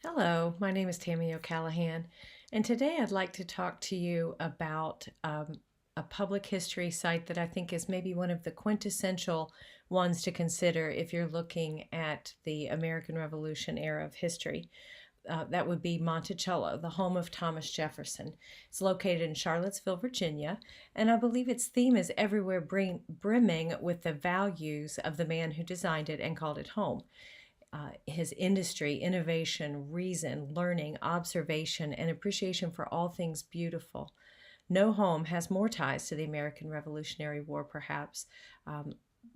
Hello, my name is Tammy O'Callaghan, and today I'd like to talk to you about a public history site that I think is maybe one of the quintessential ones to consider if you're looking at the American Revolution era of history. That would be Monticello, the home of Thomas Jefferson. It's located in Charlottesville, Virginia, and I believe its theme is everywhere brimming with the values of the man who designed it and called it home. His industry, innovation, reason, learning, observation, and appreciation for all things beautiful. No home has more ties to the American Revolutionary War, perhaps.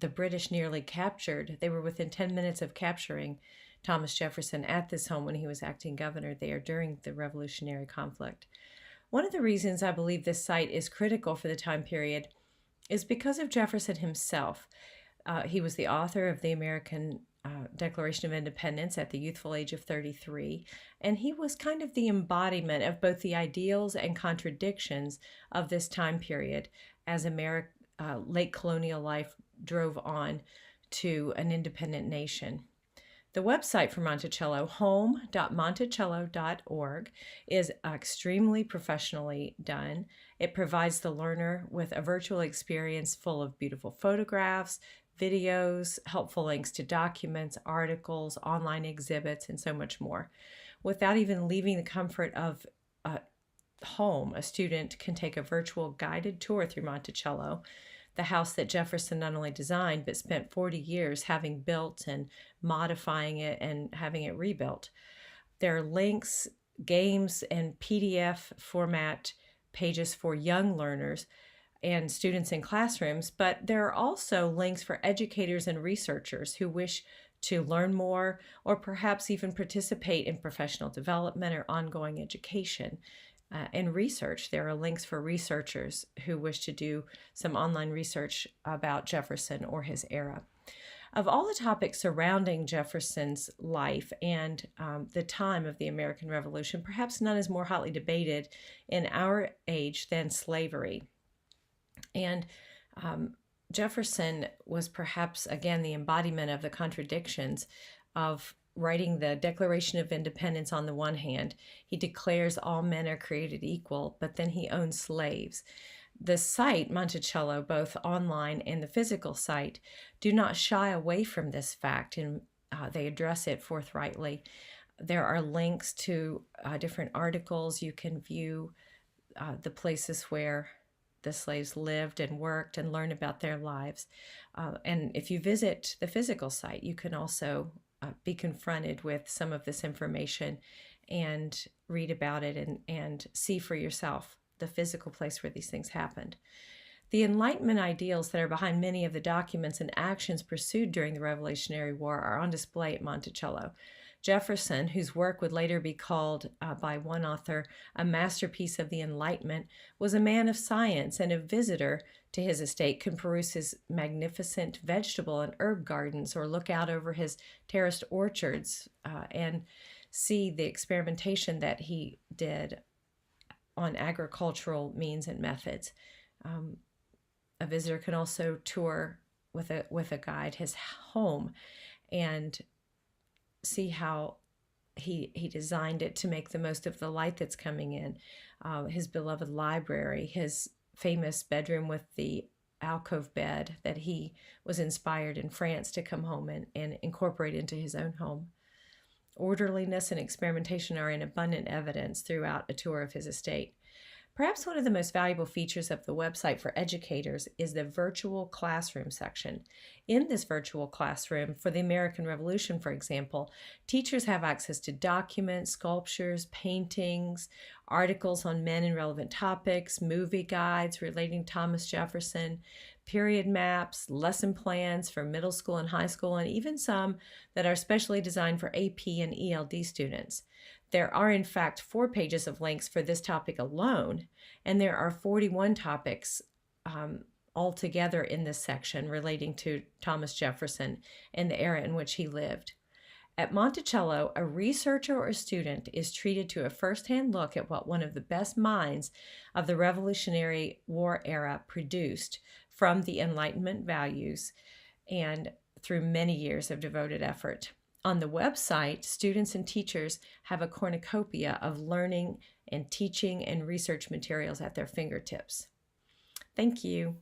The British nearly captured, they were within 10 minutes of capturing Thomas Jefferson at this home when he was acting governor there during the Revolutionary conflict. One of the reasons I believe this site is critical for the time period is because of Jefferson himself. He was the author of the American Declaration of Independence at the youthful age of 33, and he was kind of the embodiment of both the ideals and contradictions of this time period as late colonial life drove on to an independent nation. The website for Monticello, home.monticello.org, is extremely professionally done. It provides the learner with a virtual experience full of beautiful photographs, videos, helpful links to documents, articles, online exhibits, and so much more. Without even leaving the comfort of home, a student can take a virtual guided tour through Monticello, the house that Jefferson not only designed, but spent 40 years having built and modifying it and having it rebuilt. There are links, games, and PDF format pages for young learners and students in classrooms, but there are also links for educators and researchers who wish to learn more or perhaps even participate in professional development or ongoing education. And research. There are links for researchers who wish to do some online research about Jefferson or his era. Of all the topics surrounding Jefferson's life and the time of the American Revolution, perhaps none is more hotly debated in our age than slavery. And Jefferson was perhaps, again, the embodiment of the contradictions of writing the Declaration of Independence. On the one hand, he declares all men are created equal, but then he owns slaves. The site, Monticello, both online and the physical site, do not shy away from this fact, and they address it forthrightly. There are links to different articles. You can view the places where the slaves lived and worked and learn about their lives. And if you visit the physical site, you can also be confronted with some of this information and read about it and see for yourself the physical place where these things happened. The Enlightenment ideals that are behind many of the documents and actions pursued during the Revolutionary War are on display at Monticello. Jefferson, whose work would later be called by one author a masterpiece of the Enlightenment, was a man of science, and a visitor to his estate can peruse his magnificent vegetable and herb gardens or look out over his terraced orchards and see the experimentation that he did on agricultural means and methods. A visitor can also tour with a guide his home and see how he designed it to make the most of the light that's coming in. His beloved library, his famous bedroom with the alcove bed that he was inspired in France to come home and incorporate into his own home. Orderliness and experimentation are in abundant evidence throughout a tour of his estate. Perhaps one of the most valuable features of the website for educators is the virtual classroom section. In this virtual classroom, for the American Revolution, for example, teachers have access to documents, sculptures, paintings, articles on men and relevant topics, movie guides relating to Thomas Jefferson, period maps, lesson plans for middle school and high school, and even some that are specially designed for AP and ELD students. There are, in fact, 4 pages of links for this topic alone, and there are 41 topics altogether in this section relating to Thomas Jefferson and the era in which he lived. At Monticello, a researcher or a student is treated to a first-hand look at what one of the best minds of the Revolutionary War era produced from the Enlightenment values and through many years of devoted effort. On the website, students and teachers have a cornucopia of learning and teaching and research materials at their fingertips. Thank you.